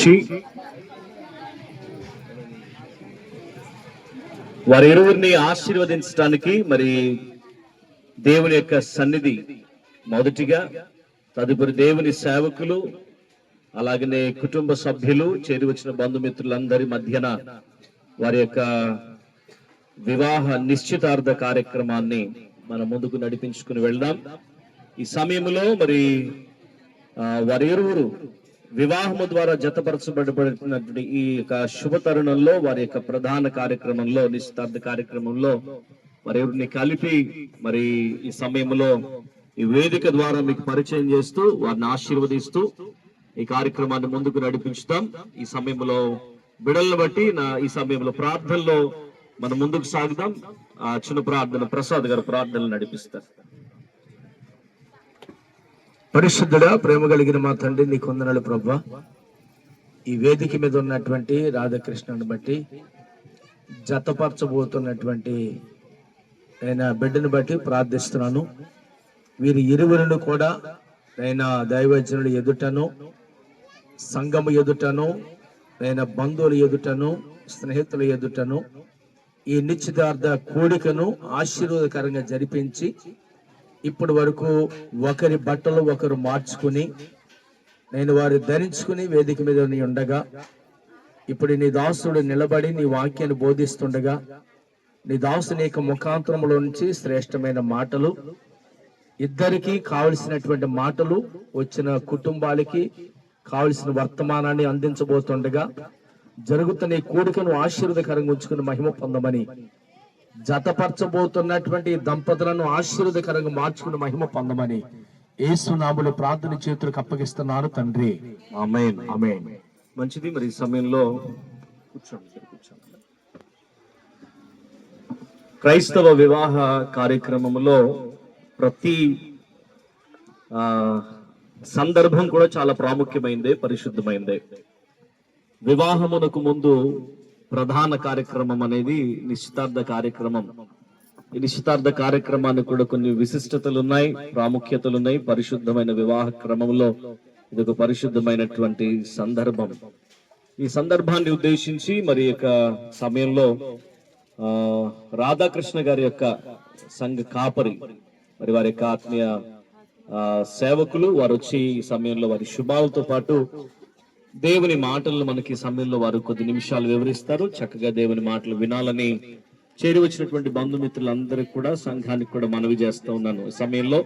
వచ్చి వారి ఇరువురిని ఆశీర్వదించడానికి మరి దేవుని యొక్క సన్నిధి మొదటిగా, తదుపరి దేవుని సేవకులు, అలాగనే కుటుంబ సభ్యులు, చేరి వచ్చిన బంధుమిత్రులందరి మధ్యన వారి యొక్క వివాహ నిశ్చితార్థ కార్యక్రమాన్ని మనం ముందుకు నడిపించుకుని వెళ్దాం. ఈ సమయంలో మరి వారి ఇరువురు వివాహము ద్వారా జతపరచబడినటువంటి ఈ యొక్క శుభ తరుణంలో వారి యొక్క ప్రధాన కార్యక్రమంలో, నిశ్చితార్థ కార్యక్రమంలో వారి ఎవరిని కలిపి మరి ఈ సమయంలో ఈ వేదిక ద్వారా మీకు పరిచయం చేస్తూ వారిని ఆశీర్వదిస్తూ ఈ కార్యక్రమాన్ని ముందుకు నడిపించుతాం. ఈ సమయంలో బిడలను బట్టి ఈ సమయంలో ప్రార్థనలో మనం ముందుకు సాగుదాం. ఆ చిన్న ప్రార్థన ప్రసాద్ గారు ప్రార్థనలు నడిపిస్తారు. పరిశుద్ధుడా, ప్రేమ కలిగిన మా తండ్రి, నీ కొందనాలు ప్రభా. ఈ వేదిక మీద ఉన్నటువంటి రాధాకృష్ణను బట్టి, జతపరచబోతున్నటువంటి నేను బిడ్డను బట్టి ప్రార్థిస్తున్నాను. వీరి ఇరువురును కూడా నేను దైవజనుడు ఎదుటను, సంఘము ఎదుటను, నేను బంధువుల ఎదుటను, స్నేహితుల ఎదుటను ఈ నిశ్చితార్థ కూడికను ఆశీర్వాదకరంగా జరిపించి ఇప్పటి వరకు ఒకరి బట్టలు ఒకరు మార్చుకుని నేను వారు ధరించుకుని వేదిక మీద ఉండగా, ఇప్పుడు నీ దాసుడు నిలబడి నీ వాక్యాన్ని బోధిస్తుండగా, నీ దాసుని యొక్క ముఖాంతరంలో నుంచి శ్రేష్టమైన మాటలు, ఇద్దరికి కావలసినటువంటి మాటలు, వచ్చిన కుటుంబాలకి కావలసిన వర్తమానాన్ని అందించబోతుండగా, జరుగుతున్న ఈ కూడికను ఆశీర్వాదకరంగా ఉంచుకుని మహిమ పొందమని, జతపరచబోతున్నటువంటి దంపతులను ఆశీర్వాదకరంగా మార్చుకుని మహిమ పొందమని యేసు నామములో ప్రార్థన చేతులకు అప్పగిస్తున్నాను తండ్రి. ఆమేన్, ఆమేన్. మంచిది. మరి ఈ సమయంలో కూర్చోండి. క్రైస్తవ వివాహ కార్యక్రమంలో ప్రతి సందర్భం కూడా చాలా ప్రాముఖ్యమైందే, పరిశుద్ధమైందే. వివాహమునకు ముందు ప్రధాన కార్యక్రమం అనేది నిశ్చితార్థ కార్యక్రమం. ఈ నిశ్చితార్థ కార్యక్రమానికి కూడా కొన్ని విశిష్టతలు ఉన్నాయి, ప్రాముఖ్యతలు ఉన్నాయి. పరిశుద్ధమైన వివాహ క్రమంలో ఇది ఒక పరిశుద్ధమైనటువంటి సందర్భం. ఈ సందర్భాన్ని ఉద్దేశించి మరి యొక్క సమయంలో రాధాకృష్ణ గారి యొక్క సంఘ కాపరి, మరి వారి యొక్క ఆత్మీయ సేవకులు వారు వచ్చి ఈ సమయంలో వారి శుభాలతో పాటు దేవుని మాటలను మనకి సమయంలో వారు కొద్ది నిమిషాలు వివరిస్తారు. చక్కగా దేవుని మాటలు వినాలని చేరి వచ్చినటువంటి బంధుమిత్రులందరికీ కూడా, సంఘానికి కూడా మనవి చేస్తూ ఉన్నాను. ఈ సమయంలో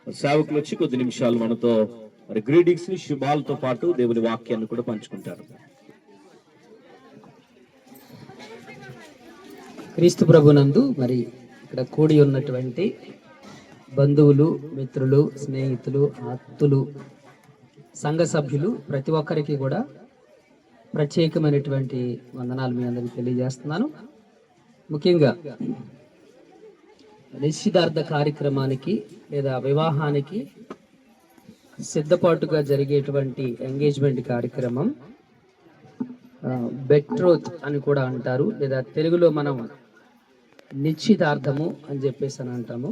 సేవకులు వచ్చి కొద్ది నిమిషాలు మనతో మరి గ్రీటింగ్స్ ని, శుభాలతో పాటు దేవుని వాక్యాన్ని కూడా పంచుకుంటారు. క్రీస్తు ప్రభునందు మరి ఇక్కడ కూడి ఉన్నటువంటి బంధువులు, మిత్రులు, స్నేహితులు, ఆప్తులు, సంఘ సభ్యులు ప్రతి ఒక్కరికి కూడా ప్రత్యేకమైనటువంటి వందనాలు మీ అందరికీ తెలియజేస్తున్నాను. ముఖ్యంగా నిశ్చితార్థ కార్యక్రమానికి లేదా వివాహానికి సిద్ధపాటుగా జరిగేటువంటి ఎంగేజ్మెంట్ కార్యక్రమం బెట్రోత్ అని కూడా అంటారు, లేదా తెలుగులో మనం నిశ్చితార్థము అని చెప్పేసి అని అంటాము.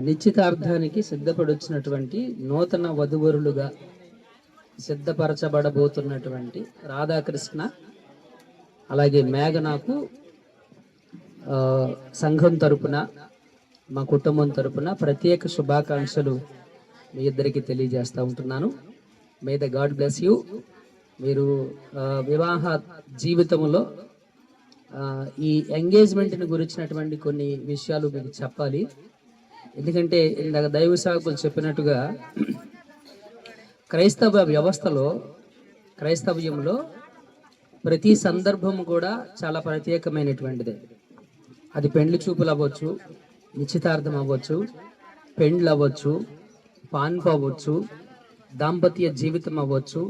నిశ్చితార్థానికి సిద్ధపడొచ్చినటువంటి నూతన వధువరులుగా సిద్ధపరచబడబోతున్నటువంటి రాధాకృష్ణ, అలాగే మేఘనాకు సంఘం తరపున, మా కుటుంబం తరపున ప్రత్యేక శుభాకాంక్షలు మీ ఇద్దరికి తెలియజేస్తూ ఉంటున్నాను. May the God bless you. మీరు వివాహ జీవితంలో ఈ ఎంగేజ్మెంట్ని గురించినటువంటి కొన్ని విషయాలు మీకు చెప్పాలి. ఎందుకంటే ఇందాక దైవ సేవకులు చెప్పినట్టుగా క్రైస్తవ వ్యవస్థలో, క్రైస్తవ్యంలో ప్రతి సందర్భం కూడా చాలా ప్రత్యేకమైనటువంటిదే. అది పెండ్లి చూపులు అవ్వచ్చు, నిశ్చితార్థం అవ్వచ్చు, పెండ్లు అవ్వచ్చు, పాన్పు అవ్వచ్చు, దాంపత్య జీవితం అవ్వచ్చు,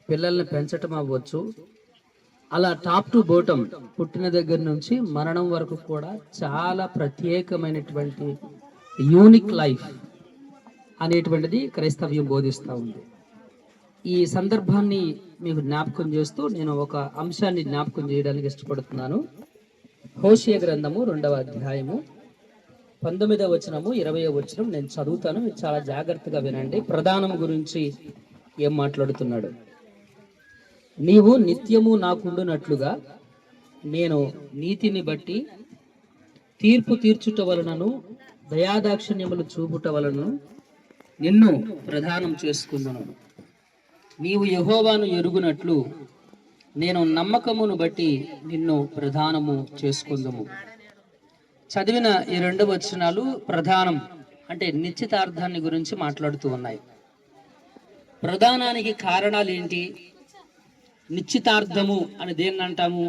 పిల్లల్ని పెంచటం అవ్వచ్చు. అలా టాప్ టు బోటం, పుట్టిన దగ్గర నుంచి మరణం వరకు కూడా చాలా ప్రత్యేకమైనటువంటి యూనిక్ లైఫ్ అనేటువంటిది క్రైస్తవ్యం బోధిస్తూ ఉంది. ఈ సందర్భాన్ని మీకు జ్ఞాపకం చేస్తూ నేను ఒక అంశాన్ని జ్ఞాపకం చేయడానికి ఇష్టపడుతున్నాను. హోషేయ గ్రంథము 2వ అధ్యాయము 19వ వచనము 20వ వచనం నేను చదువుతాను, మీరు చాలా జాగ్రత్తగా వినండి. ప్రధానం గురించి ఏం మాట్లాడుతున్నాడు. నీవు నిత్యము నాకుండునట్లుగా నేను నీతిని బట్టి తీర్పు తీర్చుట వలనను దయాదాక్షిణ్యములు చూపుట వలన నిన్ను ప్రదానం చేసుకుందును. నీవు యెహోవాను ఎరుగునట్లు నేను నమ్మకమును బట్టి నిన్ను ప్రదానము చేసుకుందుము. చదివిన ఈ 2 వచనాలు ప్రధానం అంటే నిశ్చితార్థాన్ని గురించి మాట్లాడుతూ ఉన్నాయి. ప్రధానానికి కారణాలు ఏంటి? నిశ్చితార్థము అని దేన్ని అంటాము?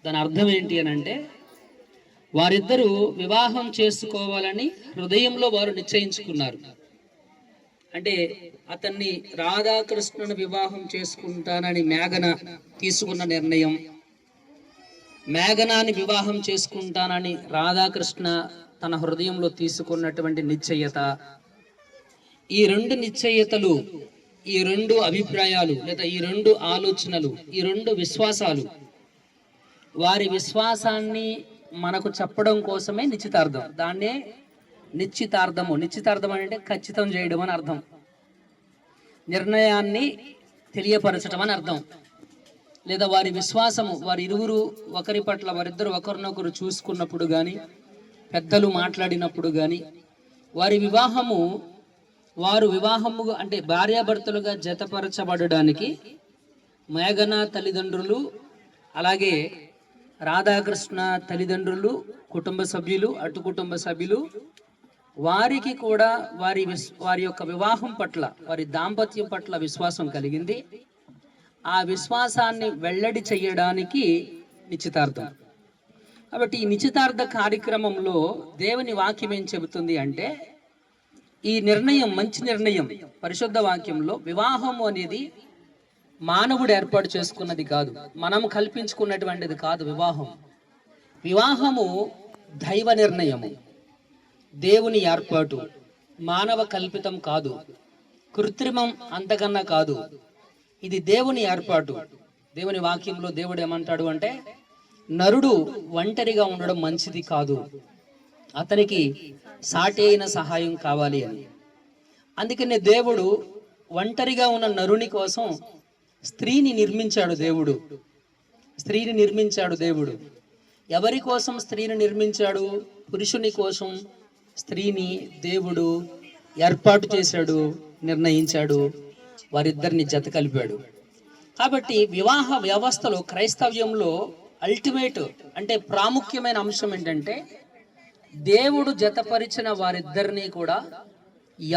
దాని అర్థం ఏంటి అని అంటే, వారిద్దరూ వివాహం చేసుకోవాలని హృదయంలో వారు నిశ్చయించుకున్నారు. అంటే అతన్ని రాధాకృష్ణను వివాహం చేసుకుంటానని మేఘన తీసుకున్న నిర్ణయం, మేఘనాన్ని వివాహం చేసుకుంటానని రాధాకృష్ణ తన హృదయంలో తీసుకున్నటువంటి నిశ్చయత, ఈ 2 నిశ్చయతలు, ఈ 2 అభిప్రాయాలు లేదా ఈ 2 ఆలోచనలు, ఈ 2 విశ్వాసాలు, వారి విశ్వాసాన్ని మనకు చెప్పడం కోసమే నిశ్చితార్థం. దాన్నే నిశ్చితార్థము. నిశ్చితార్థం అంటే ఖచ్చితం చేయడం అని అర్థం, నిర్ణయాన్ని తెలియపరచడం అని అర్థం. లేదా వారి విశ్వాసము, వారి ఇరువురు ఒకరి పట్ల వారిద్దరు ఒకరినొకరు చూసుకున్నప్పుడు కానీ, పెద్దలు మాట్లాడినప్పుడు కానీ, వారు వివాహము అంటే భార్యాభర్తలుగా జతపరచబడడానికి మేఘన తల్లిదండ్రులు, అలాగే రాధాకృష్ణ తల్లిదండ్రులు, కుటుంబ సభ్యులు, అటు కుటుంబ సభ్యులు, వారికి కూడా వారి యొక్క వివాహం పట్ల, వారి దాంపత్యం పట్ల విశ్వాసం కలిగింది. ఆ విశ్వాసాన్ని వెల్లడి చేయడానికి నిశ్చితార్థం. కాబట్టి ఈ నిశ్చితార్థ కార్యక్రమంలో దేవుని వాక్యం ఏం చెబుతుంది అంటే, ఈ నిర్ణయం మంచి నిర్ణయం. పరిశుద్ధ వాక్యంలో వివాహం అనేది మానవుడు ఏర్పాటు చేసుకున్నది కాదు, మనం కల్పించుకున్నటువంటిది కాదు. వివాహము దైవ నిర్ణయము, దేవుని ఏర్పాటు, మానవ కల్పితం కాదు, కృత్రిమం అంతకన్నా కాదు. ఇది దేవుని ఏర్పాటు. దేవుని వాక్యంలో దేవుడు ఏమంటాడు అంటే, నరుడు ఒంటరిగా ఉండడం మంచిది కాదు, అతనికి సాటి అయిన సహాయం కావాలి అని. అందుకనే దేవుడు ఒంటరిగా ఉన్న నరుని కోసం స్త్రీని నిర్మించాడు దేవుడు. ఎవరి కోసం స్త్రీని నిర్మించాడు? పురుషుని కోసం స్త్రీని దేవుడు ఏర్పాటు చేశాడు, నిర్ణయించాడు, వారిద్దరిని జత కలిపాడు. కాబట్టి వివాహ వ్యవస్థలో, క్రైస్తవ్యంలో అల్టిమేట్ అంటే ప్రాముఖ్యమైన అంశం ఏంటంటే, దేవుడు జతపరిచిన వారిద్దరిని కూడా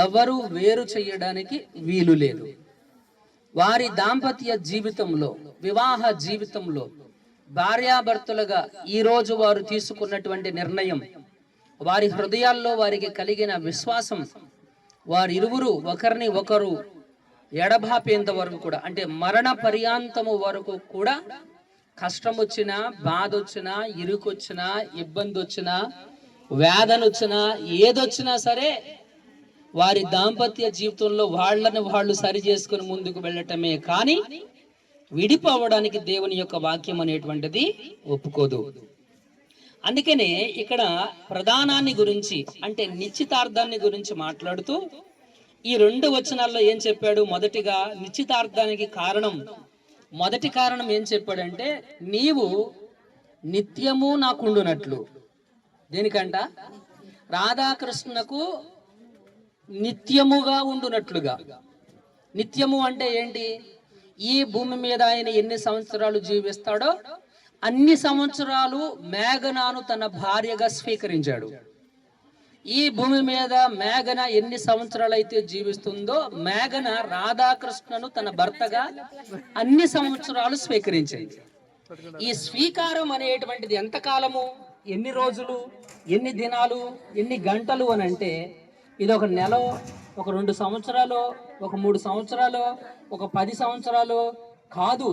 ఎవరు వేరు చేయడానికి వీలు లేదు. వారి దాంపత్య జీవితంలో, వివాహ జీవితంలో భార్యాభర్తలుగా ఈరోజు వారు తీసుకున్నటువంటి నిర్ణయం, వారి హృదయాల్లో వారికి కలిగిన విశ్వాసం, వారిరువురు ఒకరిని ఒకరు ఎడబాపేంత వరకు కూడా, అంటే మరణ పర్యాంతము వరకు కూడా, కష్టం వచ్చినా, బాధ వచ్చినా, ఇరుకొచ్చినా, ఇబ్బంది వచ్చినా, వేదన వచ్చినా, ఏదొచ్చినా సరే వారి దాంపత్య జీవితంలో వాళ్ళని వాళ్ళు సరి చేసుకుని ముందుకు వెళ్ళటమే కానీ విడిపోవడానికి దేవుని యొక్క వాక్యం అనేటువంటిది ఒప్పుకోదు. అందుకనే ఇక్కడ ప్రధానాన్ని గురించి అంటే నిశ్చితార్థాన్ని గురించి మాట్లాడుతూ ఈ 2 వచనాల్లో ఏం చెప్పాడు? మొదటిగా నిశ్చితార్థానికి మొదటి కారణం ఏం చెప్పాడంటే, నీవు నిత్యము నాకుండునట్లు. దేనికంట? రాధాకృష్ణకు నిత్యముగా ఉండునట్లుగా. నిత్యము అంటే ఏంటి? ఈ భూమి మీద ఆయన ఎన్ని సంవత్సరాలు జీవిస్తాడో అన్ని సంవత్సరాలు మేఘనాను తన భార్యగా స్వీకరించాడు. ఈ భూమి మీద మేఘన ఎన్ని సంవత్సరాలు అయితే జీవిస్తుందో, మేఘన రాధాకృష్ణను తన భర్తగా అన్ని సంవత్సరాలు స్వీకరించింది. ఈ స్వీకారం అనేటువంటిది ఎంతకాలము, ఎన్ని రోజులు, ఎన్ని దినాలు, ఎన్ని గంటలు అని అంటే, ఇది ఒక నెల, ఒక 2 సంవత్సరాలు, ఒక 3 సంవత్సరాలు, ఒక 10 సంవత్సరాలు కాదు.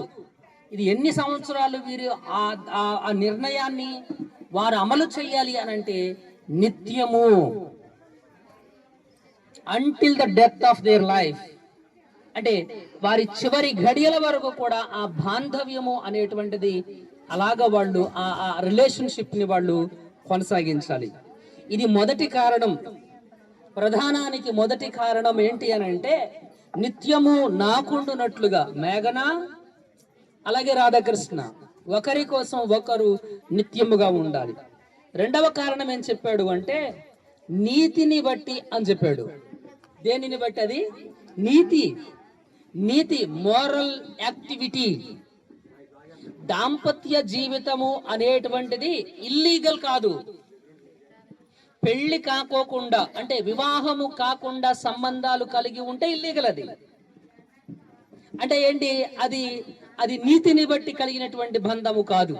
ఇది ఎన్ని సంవత్సరాలు వీరు ఆ నిర్ణయాన్ని వారు అమలు చేయాలి అని అంటే, నిత్యము, until the death of their life, అంటే వారి చివరి ఘడియల వరకు కూడా ఆ బాంధవ్యము అనేటువంటిది అలాగా వాళ్ళు ఆ రిలేషన్షిప్ ని వాళ్ళు కొనసాగించాలి. ఇది మొదటి కారణం. ప్రధానానికి మొదటి కారణం ఏంటి అని అంటే, నిత్యము నాకుండునట్లుగా. మేఘన అలాగే రాధాకృష్ణ ఒకరి కోసం ఒకరు నిత్యముగా ఉండాలి. రెండవ కారణం ఏం చెప్పాడు అంటే నీతిని బట్టి అని చెప్పాడు. దేనిని బట్టి? అది నీతి, మోరల్ యాక్టివిటీ. దాంపత్య జీవితము అనేటువంటిది ఇల్లీగల్ కాదు. పెళ్లి కాకోకుండా అంటే వివాహము కాకుండా సంబంధాలు కలిగి ఉంటే ఇల్లీగల్. అది అంటే ఏంటి? అది నీతిని బట్టి కలిగినటువంటి బంధము కాదు.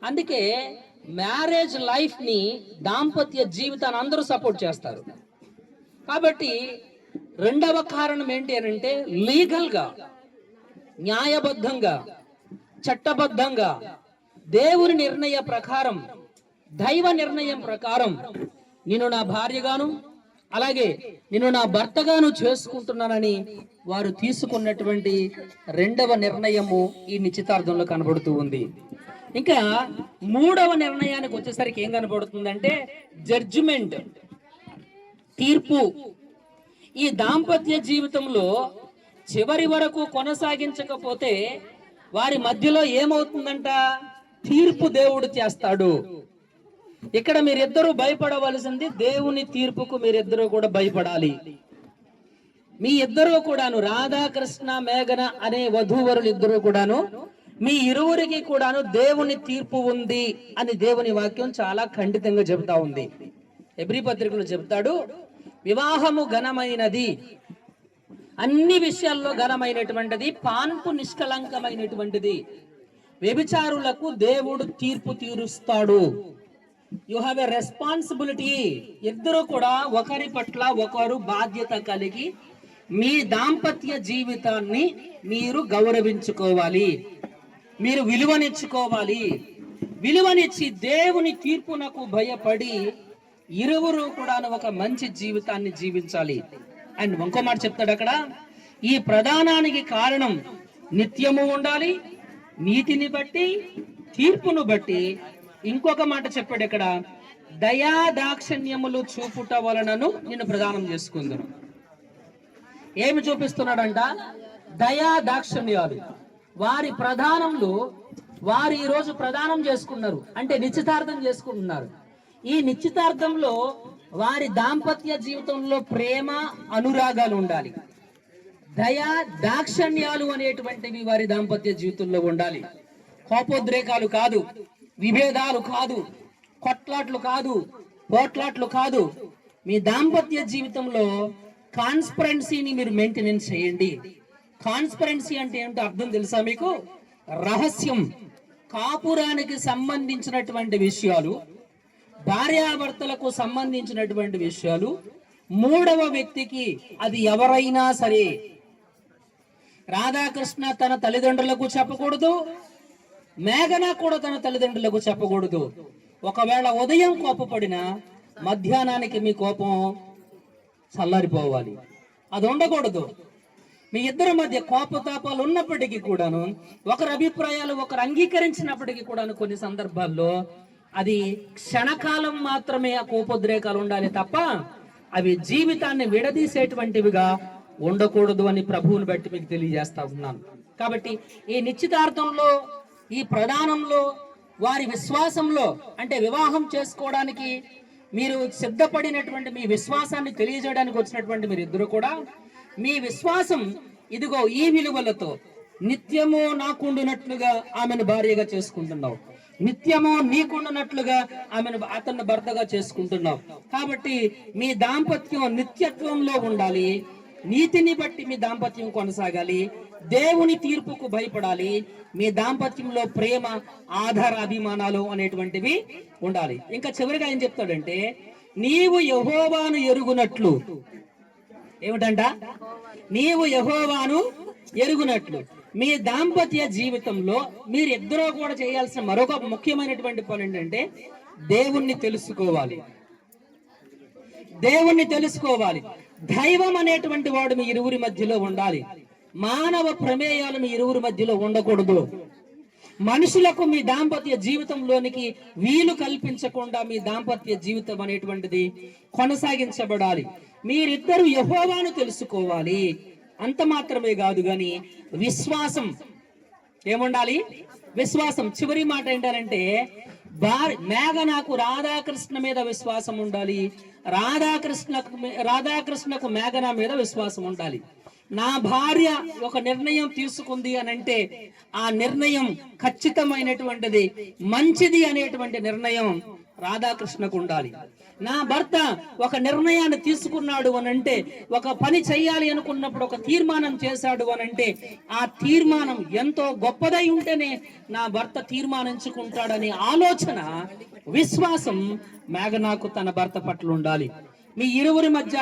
అందుకే మ్యారేజ్ లైఫ్ ని, దాంపత్య జీవితాన్ని అందరూ సపోర్ట్ చేస్తారు. కాబట్టి రెండవ కారణం ఏంటి అని అంటే లీగల్ గా, న్యాయబద్ధంగా, చట్టబద్ధంగా, దేవుని నిర్ణయ ప్రకారం, దైవ నిర్ణయం ప్రకారం నేను నా భార్యగాను అలాగే నేను నా భర్తగాను చేసుకుంటున్నానని వారు తీసుకున్నటువంటి రెండవ నిర్ణయము ఈ నిశ్చితార్థంలో కనబడుతూ ఉంది. ఇంకా మూడవ నిర్ణయానికి వచ్చేసరికి ఏం కనబడుతుందంటే జడ్జిమెంట్, తీర్పు. ఈ దాంపత్య జీవితంలో చివరి వరకు కొనసాగించకపోతే వారి మధ్యలో ఏమవుతుందంట? తీర్పు దేవుడు చేస్తాడు. ఇక్కడ మీరిద్దరూ భయపడవలసింది దేవుని తీర్పుకు. మీరిద్దరూ కూడా భయపడాలి. మీ ఇద్దరూ కూడాను, రాధాకృష్ణ మేఘన అనే వధూవరులు ఇద్దరు కూడాను, మీ ఇరువురికి కూడాను దేవుని తీర్పు ఉంది అని దేవుని వాక్యం చాలా ఖండితంగా చెబుతా ఉంది. హెబ్రీ పత్రికలో చెబుతాడు, వివాహము ఘనమైనది, అన్ని విషయాల్లో ఘనమైనటువంటిది, పాన్పు నిష్కలంకమైనటువంటిది. వ్యభిచారులకు దేవుడు తీర్పు తీరుస్తాడు. You have a responsibility. ఇద్దరు కూడా ఒకరి పట్ల ఒకరు బాధ్యత కలిగి మీ దాంపత్య జీవితాన్ని మీరు గౌరవించుకోవాలి, మీరు విలువనిచ్చుకోవాలి. విలువనిచ్చి దేవుని తీర్పునకు భయపడి ఇరువురు కూడా ఒక మంచి జీవితాన్ని జీవించాలి. అండ్ ఇంకో మాట చెప్తాడు అక్కడ, ఈ ప్రధానానికి కారణం నిత్యము ఉండాలి, నీతిని బట్టి, తీర్పును బట్టి. ఇంకొక మాట చెప్పాడు ఇక్కడ, దయా దాక్షిణ్యములు చూపుట వలనను నిన్ను ప్రదానం చేసుకుందును. ఏమి చూపిస్తున్నాడంట? దయా దాక్షిణ్యాలు. వారి ప్రధానంలో వారు ఈ రోజు ప్రదానం చేసుకున్నారు అంటే నిశ్చితార్థం చేసుకుంటున్నారు. ఈ నిశ్చితార్థంలో వారి దాంపత్య జీవితంలో ప్రేమ, అనురాగాలు ఉండాలి. దయా దాక్షిణ్యాలు అనేటువంటివి వారి దాంపత్య జీవితంలో ఉండాలి. కోపోద్రేకాలు కాదు, విభేదాలు కాదు, కొట్లాట్లు కాదు, పోట్లాట్లు కాదు. మీ దాంపత్య జీవితంలో కాన్స్పరెన్సీని మీరు మెయింటెనెన్స్ చేయండి. కాన్స్పరెన్సీ అంటే ఏంటో అర్థం తెలుసా మీకు? రహస్యం. కాపురానికి సంబంధించినటువంటి విషయాలు, భార్యాభర్తలకు సంబంధించినటువంటి విషయాలు మూడవ వ్యక్తికి, అది ఎవరైనా సరే, రాధాకృష్ణ తన తల్లిదండ్రులకు చెప్పకూడదు, మేఘన కూడా తన తల్లిదండ్రులకు చెప్పకూడదు. ఒకవేళ ఉదయం కోపపడినా మధ్యాహ్నానికి మీ కోపం చల్లారిపోవాలి. అది ఉండకూడదు. మీ ఇద్దరి మధ్య కోపతాపాలు ఉన్నప్పటికీ కూడాను, ఒకరి అభిప్రాయాలు ఒకరు అంగీకరించినప్పటికీ కూడాను కొన్ని సందర్భాల్లో అది క్షణకాలం మాత్రమే ఆ కోపోద్రేకాలు ఉండాలి తప్ప అవి జీవితాన్ని విడదీసేటువంటివిగా ఉండకూడదు అని ప్రభువుని బట్టి మీకు తెలియజేస్తా ఉన్నాను. కాబట్టి ఈ నిశ్చితార్థంలో, ఈ ప్రధానంలో, వారి విశ్వాసంలో అంటే వివాహం చేసుకోవడానికి మీరు సిద్ధపడినటువంటి మీ విశ్వాసాన్ని తెలియజేయడానికి వచ్చినటువంటి మీరు ఇద్దరు కూడా మీ విశ్వాసం ఇదిగో ఈ విలువలతో నిత్యము నాకుండునట్లుగా ఆమెను భార్యగా చేసుకుంటున్నావు, నిత్యము నీకుండునట్లుగా ఆమెను అతన్ని భర్తగా చేసుకుంటున్నావు. కాబట్టి మీ దాంపత్యం నిత్యత్వంలో ఉండాలి, నీతిని బట్టి మీ దాంపత్యం కొనసాగాలి, దేవుని తీర్పుకు భయపడాలి, మీ దాంపత్యంలో ప్రేమ, ఆధార, అభిమానాలు అనేటువంటివి ఉండాలి. ఇంకా చివరిగా ఏం చెప్తాడంటే, నీవు యెహోవాను ఎరుగునట్లు. ఏమిటంట? నీవు యెహోవాను ఎరుగునట్లు. మీ దాంపత్య జీవితంలో మీరిద్దరూ కూడా చేయాల్సిన మరొక ముఖ్యమైనటువంటి పని ఏంటంటే దేవుణ్ణి తెలుసుకోవాలి. దేవుణ్ణి తెలుసుకోవాలి. దైవం అనేటువంటి వాడు మీ ఇరువురి మధ్యలో ఉండాలి. మానవ ప్రమేయాలు మీ ఇరువురి మధ్యలో ఉండకూడదు. మనుషులకు మీ దాంపత్య జీవితంలోనికి వీలు కల్పించకుండా మీ దాంపత్య జీవితం అనేటువంటిది కొనసాగించబడాలి. మీరిద్దరు యెహోవాను తెలుసుకోవాలి. అంత మాత్రమే కాదు గాని విశ్వాసం, ఏముండాలి? విశ్వాసం. చివరి మాట ఏంటంటే మేఘనకు రాధాకృష్ణ మీద విశ్వాసం ఉండాలి, రాధాకృష్ణకు మేఘన మీద విశ్వాసం ఉండాలి. నా భార్య ఒక నిర్ణయం తీసుకుంది అని అంటే ఆ నిర్ణయం ఖచ్చితమైనటువంటిది, మంచిది అనేటువంటి నిర్ణయం రాధాకృష్ణకు ఉండాలి. నా భర్త ఒక నిర్ణయాన్ని తీసుకున్నాడు అనంటే, ఒక పని చేయాలి అనుకున్నప్పుడు ఒక తీర్మానం చేశాడు అనంటే ఆ తీర్మానం ఎంతో గొప్పదై ఉంటేనే నా భర్త తీర్మానించుకుంటాడనే ఆలోచన, విశ్వాసం మేఘనాకు తన భర్త పట్ల ఉండాలి. మీ ఇరువురి మధ్య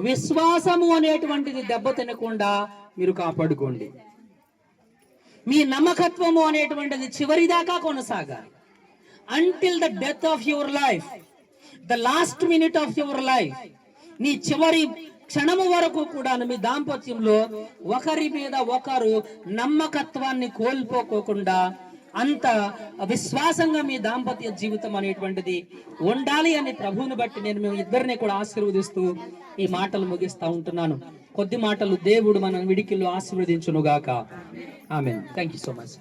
విశ్వాసము అనేటువంటిది దెబ్బతినకుండా మీరు కాపాడుకోండి. మీ నమ్మకత్వము అనేటువంటిది చివరిదాకా కొనసాగాలి. Until the death of your life, the last minute of your life, నీ చివరి క్షణము వరకు కూడా మీ దాంపత్యంలో ఒకరి మీద ఒకరు నమ్మకత్వాన్ని కోల్పోకోకుండా అంత విశ్వాసంగా మీ దాంపత్య జీవితం అనేటువంటిది ఉండాలి అని ప్రభువుని బట్టి నేను మేము ఇద్దరిని కూడా ఆశీర్వదిస్తూ ఈ మాటలు ముగిస్తా ఉంటున్నాను. కొద్ది మాటలు దేవుడు మన విడికిల్లో ఆశీర్వదించునుగాక. Amen. Thank you so much.